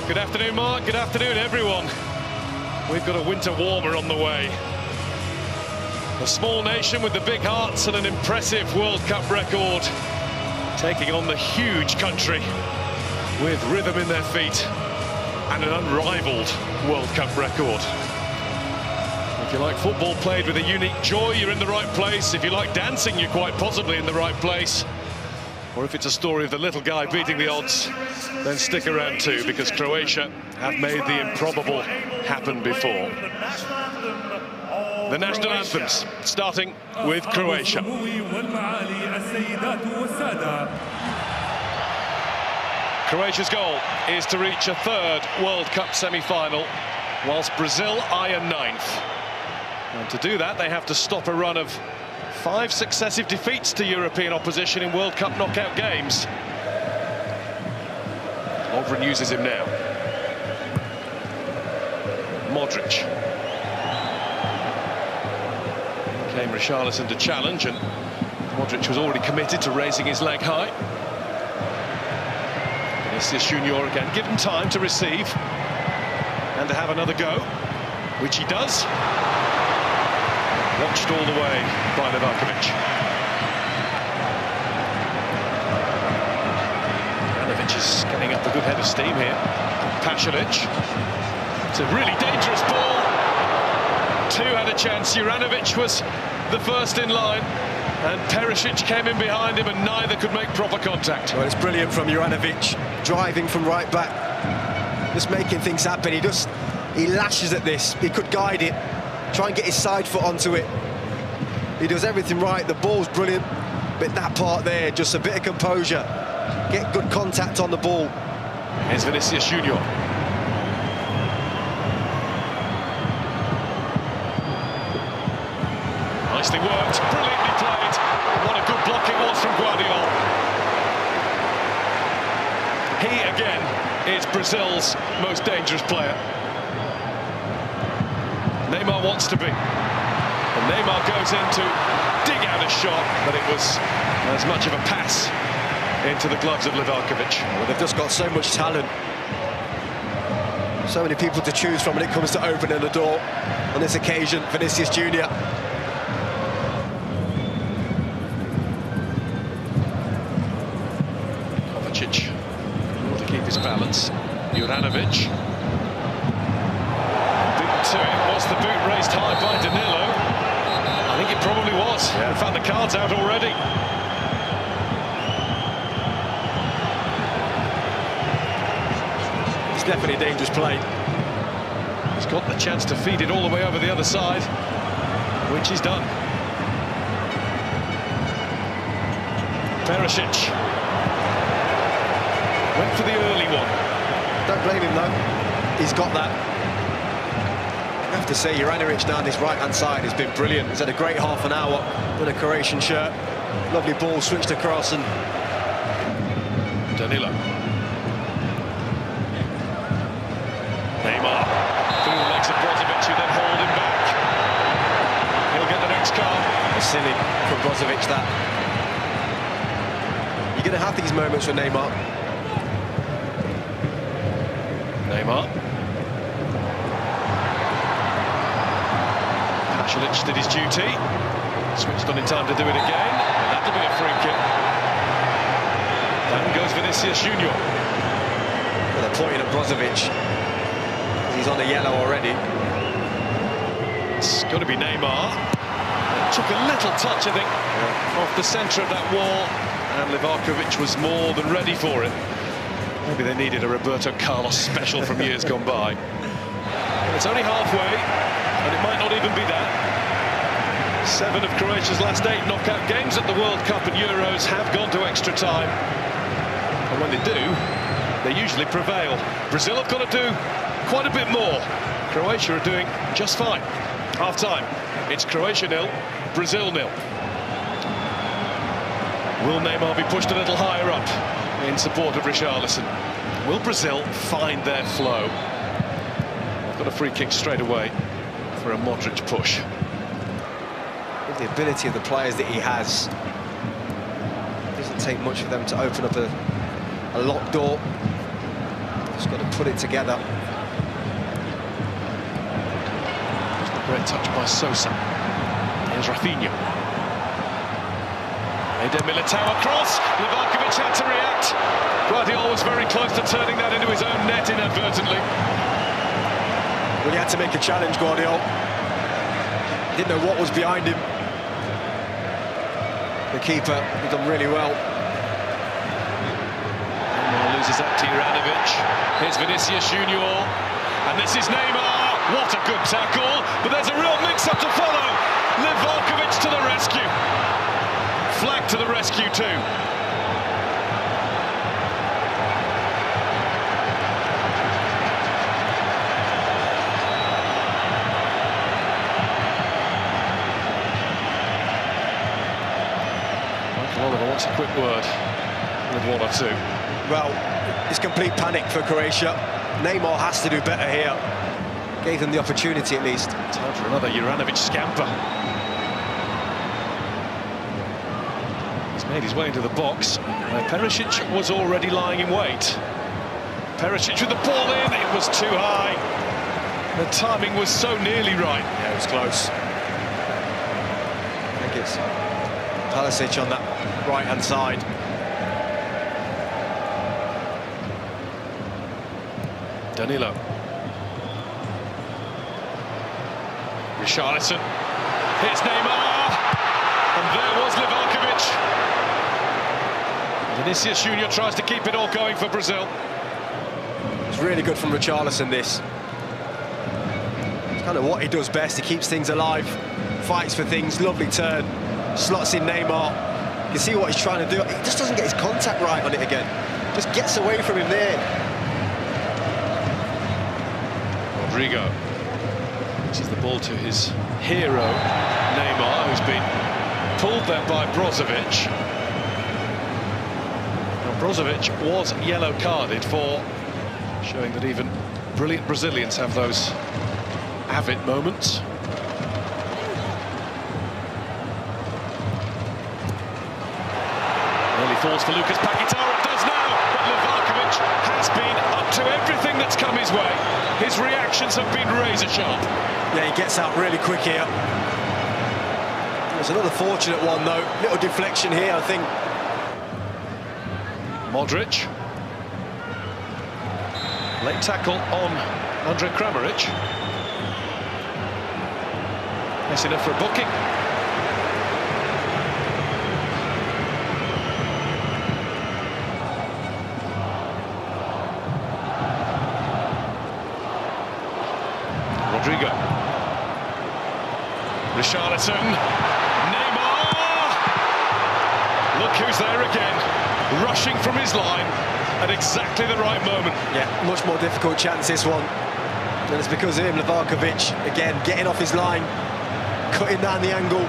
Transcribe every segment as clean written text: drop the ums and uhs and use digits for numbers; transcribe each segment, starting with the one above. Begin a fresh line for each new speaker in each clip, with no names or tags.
Good afternoon, Mark. Good afternoon, everyone. We've got a winter warmer on the way. A small nation with the big hearts and an impressive World Cup record, taking on the huge country with rhythm in their feet and an unrivaled World Cup record. If you like football played with a unique joy, you're in the right place. If you like dancing, you're quite possibly in the right place. Or if it's a story of the little guy beating the odds, then stick around too, because Croatia have made the improbable happen before. The national anthems, starting with Croatia. Croatia's goal is to reach a third World Cup semi-final, whilst Brazil eye a ninth. And to do that, they have to stop a run of 5 successive defeats to European opposition in World Cup knockout games. Lovren uses him now. Modric. Came Richarlison to challenge, and Modric was already committed to raising his leg high. Vinicius Junior again, give him time to receive and to have another go, which he does. Watched all the way by Livakovic. Juranovic is getting up a good head of steam here. Pasalic. It's a really dangerous ball. Two had a chance. Juranovic was the first in line, and Perisic came in behind him, and neither could make proper contact.
Well, it's brilliant from Juranovic, driving from right back, just making things happen. He lashes at this. He could guide it, try and get his side foot onto it. He does everything right. The ball's brilliant, but that part there, just a bit of composure. Get good contact on the ball.
Here's Vinicius Junior. Nicely worked, brilliantly played. What a good block it was from Guardiola. He, again, is Brazil's most dangerous player. Neymar wants to be. And Neymar goes in to dig out a shot, but it was as much of a pass into the gloves of Livakovic.
Well, they've just got so much talent. So many people to choose from when it comes to opening the door. On this occasion, Vinicius Junior.
Kovacic, able to keep his balance. Juranovic. To it. Was the boot raised high by Danilo? I think it probably was. Yeah. In fact, the card's out already.
It's definitely a dangerous play.
He's got the chance to feed it all the way over the other side, which he's done. Perisic went for the early one.
Don't blame him though. He's got that. I have to say, Juranovic down his right-hand side has been brilliant. He's had a great half an hour in a Croatian shirt. Lovely ball switched across, and
Danilo. Neymar through the legs of Brozovic, who then hold him back. He'll get the next card.
It's silly from Brozovic, that. You're going to have these moments with Neymar.
Neymar. Pasalic did his duty, switched on in time to do it again, and that'll be a free kick. Down goes Vinicius Junior.
Well, they're pointing at Brozovic. He's on a yellow already.
It's got to be Neymar. Took a little touch, I think, off the centre of that wall, and Livakovic was more than ready for it. Maybe they needed a Roberto Carlos special from years gone by. It's only halfway. And it might not even be that. 7 of Croatia's last 8 knockout games at the World Cup and Euros have gone to extra time. And when they do, they usually prevail. Brazil have got to do quite a bit more. Croatia are doing just fine. Half-time, it's Croatia 0, Brazil 0. Will Neymar be pushed a little higher up in support of Richarlison? Will Brazil find their flow? They've got a free kick straight away for a Modric push.
With the ability of the players that he has, it doesn't take much for them to open up a locked door. Just got got to put it together.
Great touch by Sosa. Here's Rafinha. Eder Militao across. Livakovic had to react. Guardiola was very close to turning that into his own net inadvertently.
Well, he had to make a challenge, Guardiola. Didn't know what was behind him. The keeper, he done really well.
Neymar loses that to Juranovic. Here's Vinicius Junior. And this is Neymar. What a good tackle. But there's a real mix-up to follow. Livakovic to the rescue. Flag to the rescue too. Oliver wants a quick word with one or two.
Well, it's complete panic for Croatia. Neymar has to do better here. Gave them the opportunity at least.
Time for another Juranovic scamper. He's made his way into the box, where Perisic was already lying in wait. Perisic with the ball in, it was too high. The timing was so nearly right.
Yeah, it was close. I think it's Perisic on that right-hand side.
Danilo. Richarlison. Here's Neymar. And there was Livakovic. Vinicius Junior tries to keep it all going for Brazil.
It's really good from Richarlison, this. It's kind of what he does best. He keeps things alive, fights for things, lovely turn. Slots in Neymar. You can see what he's trying to do. He just doesn't get his contact right on it again. Just gets away from him there.
Rodrigo. This is the ball to his hero, Neymar, who's been pulled there by Brozovic. Now, Brozovic was yellow carded for showing that even brilliant Brazilians have those avid moments. Nearly falls for Lucas Paquetá, it does now, but Livakovic has been up to everything that's come his way. His reactions have been razor sharp.
Yeah, he gets out really quick here. There's another fortunate one, though. Little deflection here, I think.
Modric. Late tackle on Andre Kramaric. That's enough for a booking. Rodrigo. Richarlison. Neymar! Look who's there again, rushing from his line at exactly the right moment.
Yeah, much more difficult chance, this one. And it's because of him, Livakovic, again, getting off his line, cutting down the angle.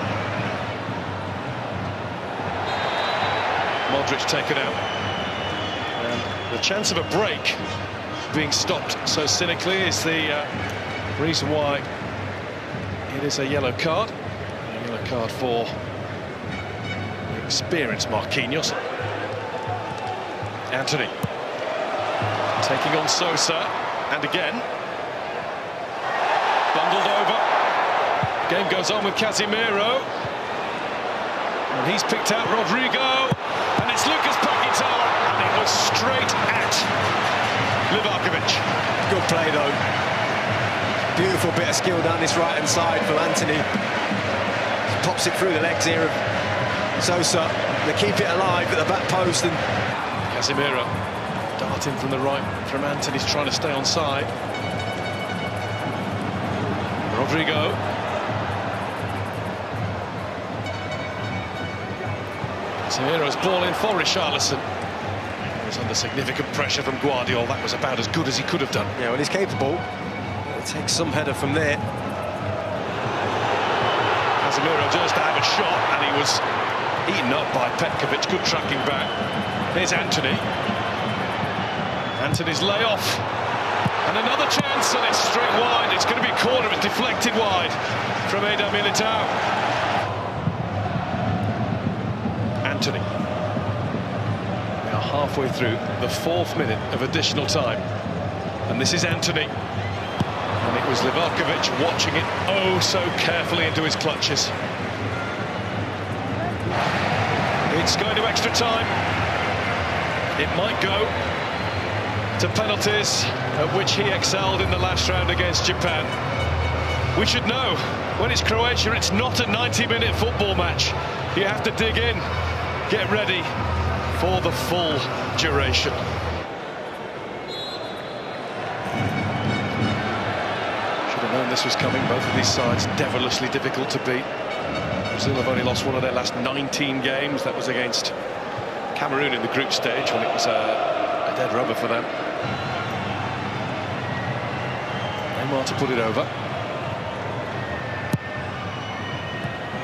Modric taken out. And the chance of a break being stopped so cynically is the reason why it is a yellow card. A yellow card for the experienced Marquinhos. Anthony taking on Sosa, and again bundled over. Game goes on with Casemiro, and he's picked out Rodrigo, and it's Lucas Paquetá, and it was straight at Livakovic.
Good play, though. Beautiful bit of skill down this right-hand side from Anthony. Pops it through the legs here of Sosa. They keep it alive at the back post, and
Casemiro darting from the right from Anthony's trying to stay on side. Rodrigo. Casemiro's ball in for Richarlison. He was under significant pressure from Guardiola. That was about as good as he could have done.
yeah, well, he's capable. He'll take some header from there.
Casemiro just to have a shot, and he was eaten up by Petkovic. Good tracking back. Here's Anthony. Anthony's layoff. And another chance, and it's straight wide. It's going to be a corner. It's deflected wide from Eder Militao. Anthony. We are halfway through the 4th minute of additional time. And this is Anthony. And it was Livakovic watching it oh so carefully into his clutches. It's going to extra time. It might go to penalties, at which he excelled in the last round against Japan. We should know, when it's Croatia, it's not a 90-minute football match. You have to dig in, get ready for the full duration. Should have known this was coming. Both of these sides devilishly difficult to beat. Brazil have only lost one of their last 19 games. That was against Cameroon in the group stage, when it was a dead rubber for them. Neymar to put it over.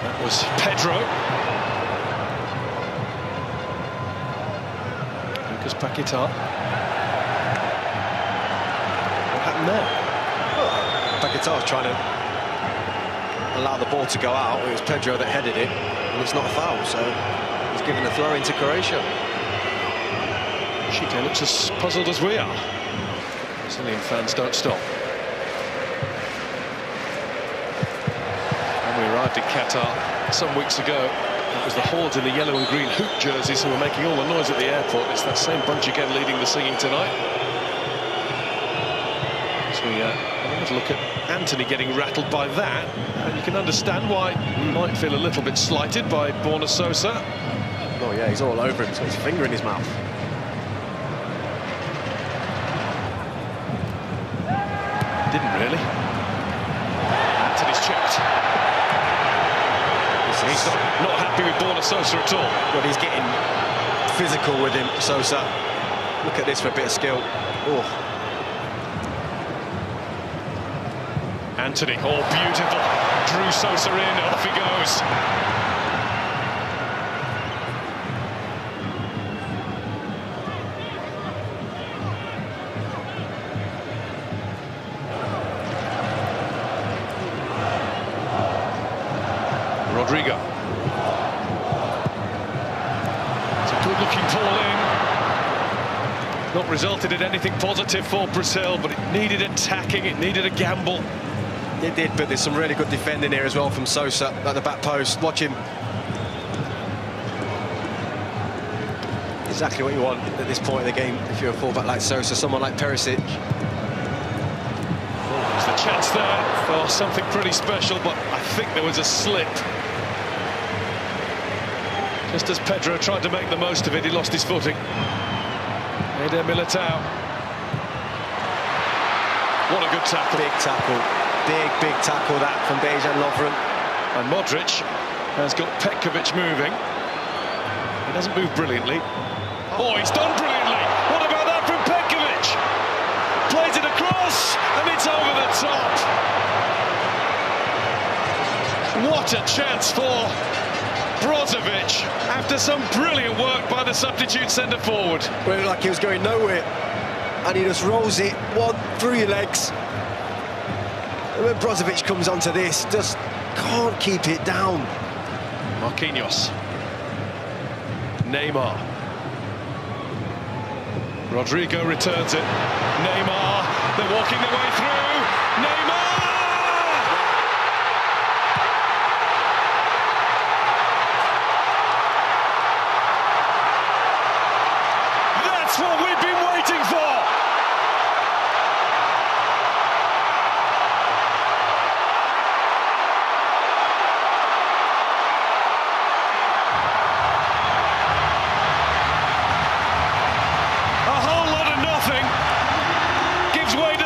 That was Pedro. Lucas Paquetá. What happened there?
Well, Paquetá was trying to allow the ball to go out. It was Pedro that headed it, and it's not a foul, so he's given a throw into Croatia.
Chite looks as puzzled as we are. Brazilian fans don't stop. When we arrived in Qatar some weeks ago, it was the hordes in the yellow and green hoop jerseys who were making all the noise at the airport. It's that same bunch again leading the singing tonight. So we have a little look at Anthony getting rattled by that, and you can understand why he might feel a little bit slighted by Borna Sosa.
Oh yeah, he's all over him. He's got his finger in his mouth.
Didn't really. Anthony's checked. He's not happy with Borna Sosa at all.
Well, he's getting physical with him, Sosa. Look at this for a bit of skill. Oh.
Anthony, oh, beautiful. Drew Sosa in, off he goes. Rodrigo. It's a good-looking ball in. Not resulted in anything positive for Brazil, but it needed attacking, it needed a gamble.
It did, but there's some really good defending here as well from Sosa at the back post. Watch him. Exactly what you want at this point in the game if you're a fullback like Sosa, someone like Perisic.
There's the chance there for something pretty special, but I think there was a slip. Just as Pedro tried to make the most of it, he lost his footing. Eder Militao. What a good tackle.
Big tackle. Big tackle that from Dejan Lovren.
And Modric has got Petkovic moving. He doesn't move brilliantly. Oh, he's done brilliantly! What about that from Petkovic? Plays it across, and it's over the top. What a chance for Brozovic after some brilliant work by the substitute centre-forward.
Well, like he was going nowhere, and he just rolls it one through your legs. And when Brozovic comes onto this, just can't keep it down.
Marquinhos. Neymar. Rodrigo returns it. Neymar, they're walking their way through. Neymar! That's what we've been waiting for!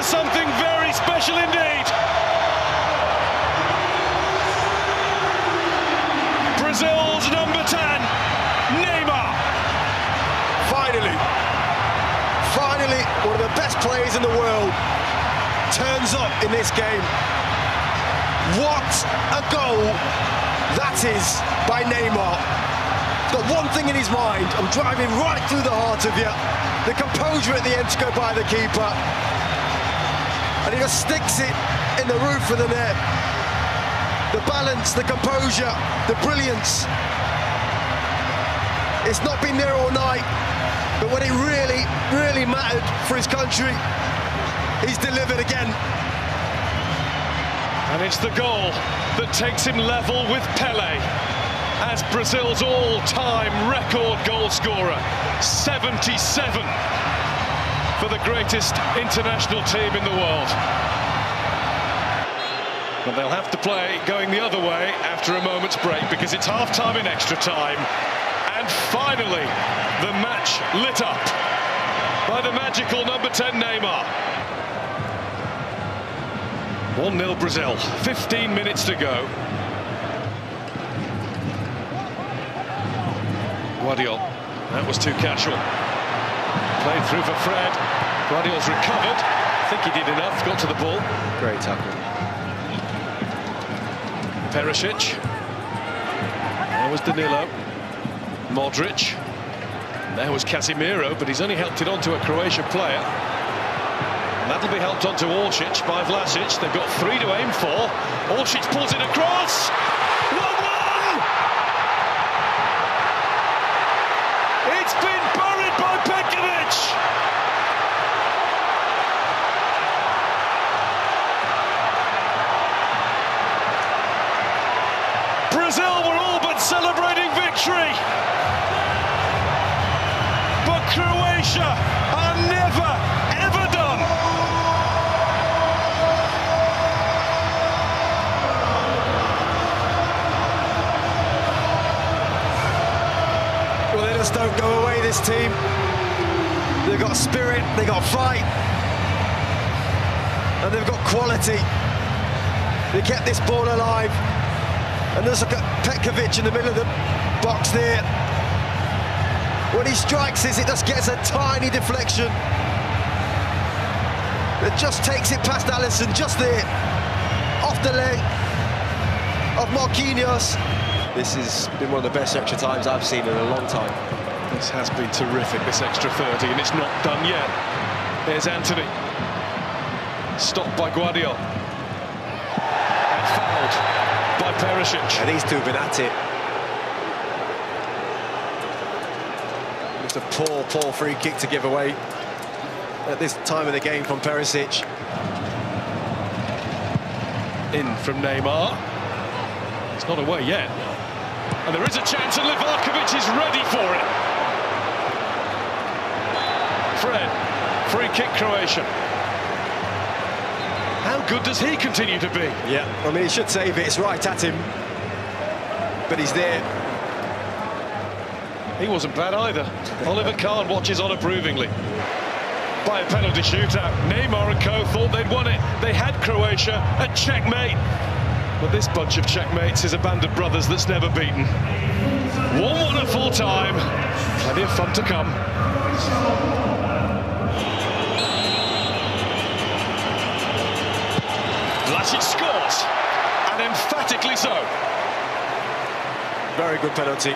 Something very special indeed. Brazil's number 10, Neymar.
Finally, one of the best players in the world turns up in this game. What a goal that is by Neymar. He's got one thing in his mind: I'm driving right through the heart of you. The composure at the end to go by the keeper. And he just sticks it in the roof of the net. The balance, the composure, the brilliance. It's not been there all night, but when it really mattered for his country, He's delivered again.
And it's the goal that takes him level with Pelé as Brazil's all-time record goal scorer. 77 for the greatest international team in the world. But they'll have to play going the other way after a moment's break because it's half-time in extra time. And finally, the match lit up by the magical number 10 Neymar. 1-0 Brazil, 15 minutes to go. Guardiola, that was too casual. Played through for Fred. Guardiola's recovered. I think he did enough, got to the ball.
Great tackle.
Perisic. There was Danilo. Modric. There was Casemiro, but he's only helped it onto a Croatian player. And that'll be helped onto Oršić by Vlasic. They've got 3 to aim for. Oršić pulls it across. 1-1! It's been buried by Petkovic. Brazil were all but celebrating victory. But Croatia are never, ever done.
Well, they just don't go away, this team. They've got spirit, they've got fight, and they've got quality. They kept this ball alive. And there's look at Petkovic in the middle of the box there. When he strikes this, it just gets a tiny deflection. It just takes it past Alisson, just there. Off the leg of Marquinhos. This has been one of the best extra times I've seen in a long time.
This has been terrific, this extra 30, and it's not done yet. Here's Anthony. Stopped by Guardiola. And fouled by Perisic.
And these two have been at it. It's a poor free kick to give away at this time of the game from Perisic.
In from Neymar. It's not away yet. And there is a chance, and Livakovic is ready for it. Fred, free kick Croatia. How good does he continue to be?
Yeah, I mean, he should save it. It's right at him. But he's there.
He wasn't bad either. Oliver Kahn watches on approvingly. By a penalty shootout, Neymar and co thought they'd won it. They had Croatia at checkmate. But this bunch of checkmates is a band of brothers that's never beaten. 1-1 at full time. Plenty of fun to come. Vlasic scores, and emphatically so.
Very good penalty.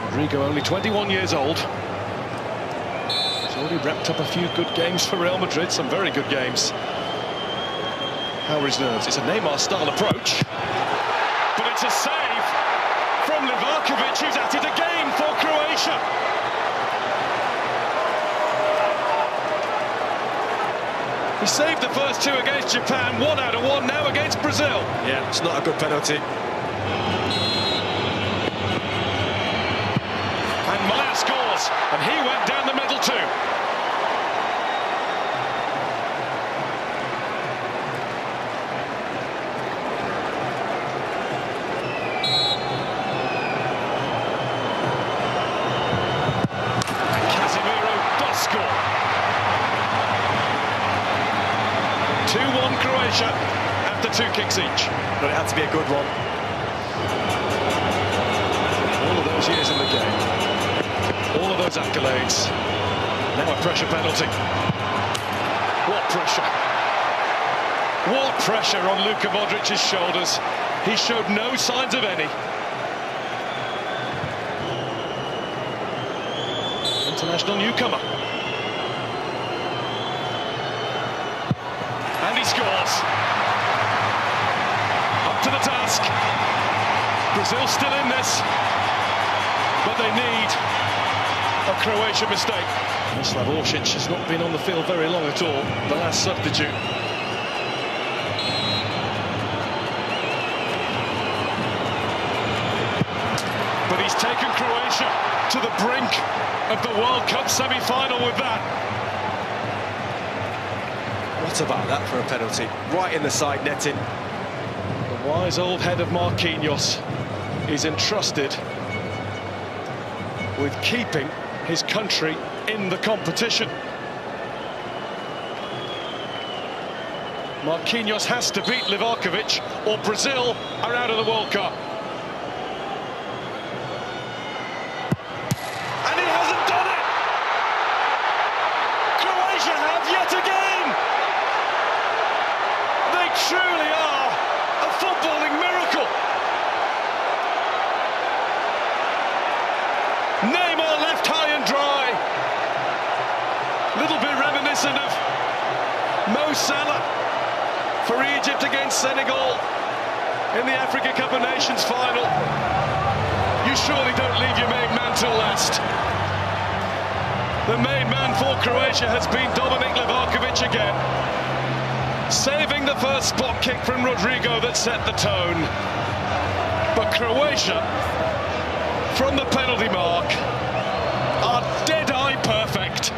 Rodrigo, only 21 years old. He's already wrapped up a few good games for Real Madrid, some very good games. How are his nerves? It's a Neymar-style approach. But it's a save from Livakovic, who's at it again for Croatia. He saved the first 2 against Japan, 1 out of 1, now against Brazil.
Yeah, it's not a good penalty.
And Maya scores, and he went down the middle too. And Casemiro does score. 2-1 Croatia after 2 kicks each.
But it had to be a good one.
All of those years in the game, all of those accolades. Now a pressure penalty. What pressure? What pressure on Luka Modric's shoulders. He showed no signs of any. International newcomer. And he scores. Up to the task. Brazil still in this, but they need a Croatian mistake. Mislav Orsic has not been on the field very long at all, the last substitute. But he's taken Croatia to the brink of the World Cup semi-final with that.
What about that for a penalty? Right in the side netting.
The wise old head of Marquinhos is entrusted with keeping his country in the competition. Marquinhos has to beat Livakovic or Brazil are out of the World Cup. And he hasn't done it! Croatia have yet again! They truly are a footballing miracle! Neymar left high and dry. Little bit reminiscent of Mo Salah for Egypt against Senegal in the Africa Cup of Nations final. You surely don't leave your main man till last. The main man for Croatia has been Dominic Livakovic again, saving the first spot kick from Rodrigo that set the tone. But Croatia, from the penalty mark, are dead-eye perfect.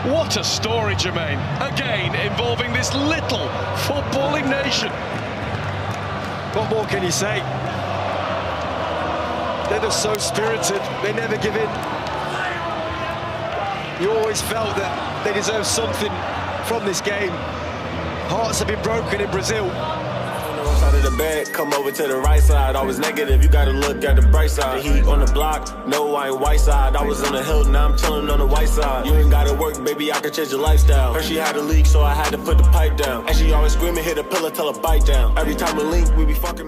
What a story, Jermaine. Again, involving this little footballing nation.
What more can you say? They're just so spirited, they never give in. You always felt that they deserved something from this game. Hearts have been broken in Brazil.
Out of the bed, come over to the right side. Always negative, you gotta look at the bright side. The heat on the block, no, I ain't white side. I was on the hill, now I'm chilling on the white side. You ain't gotta work, baby, I can change your lifestyle. Heard she had a leak, so I had to put the pipe down. And she always screaming, hit a pillar, tell her bite down. Every time we link, we be fucking